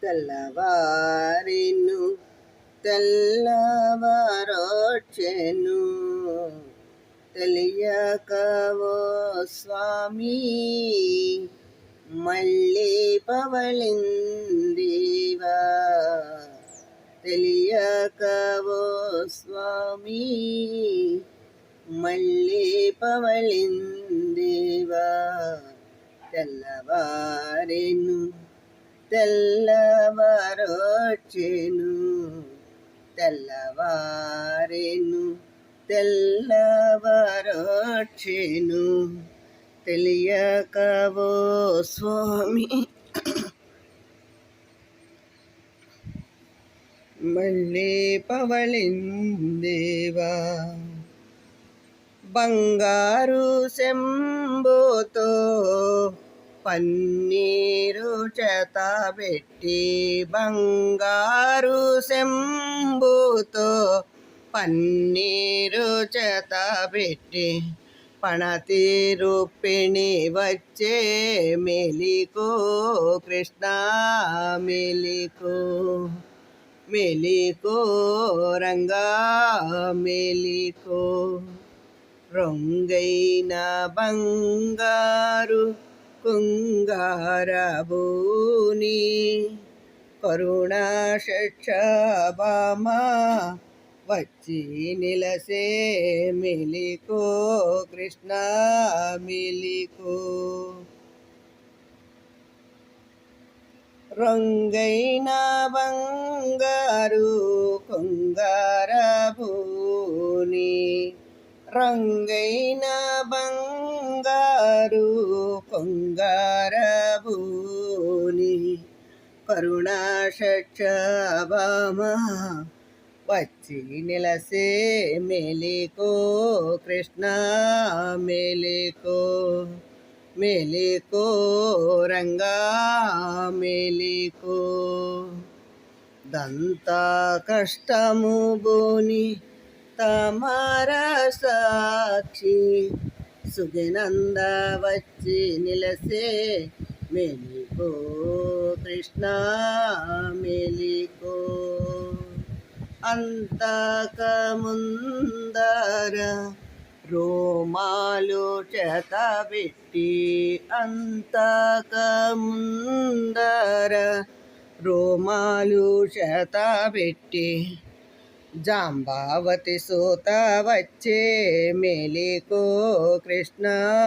తెల్లవారిను తెల్లవారొచ్చెను తెలియకవో స్వామి మళ్ళీ పవళిందివా తెలియకవో స్వామి మళ్ళీ పవళిందివా తెల్లవారెను తెల్లవారొచ్చెను తెల్లవారెను తెల్లవారొచ్చెను తెలియకవో స్వామి మళ్ళీ పవళిందేవా బంగారు శంభుతో పన్నీరు చేతబెట్టి బంగారు శంభుతో పన్నీరు చేతబెట్టి పణతి రూపిణి వచ్చే మెలికో కృష్ణ మెలికో మెలికో రంగా మెలికో రంగైన బంగారు కుంగారబూని కరుణా శక్షభామా వచ్చి నిలసే మెలికో కృష్ణ మెలికో రంగైన బంగారు కుంగారబూని రంగైన బంగారు కుంగారబూని కరుణా శక్షభామా వచ్చి నిలసే మెలికో కృష్ణ మెలికో మెలికో రంగా మెలికో దంత కష్టము బోని తమర సాక్షి సుగనంద వచ్చి నిలసే మెలికో కృష్ణ మెలికో అంతకముందర రోమాలు చేతబెట్టి అంతకముందర రోమాలు చేతబెట్టి జాంబావతి సూత వచ్చే మెలికో కృష్ణ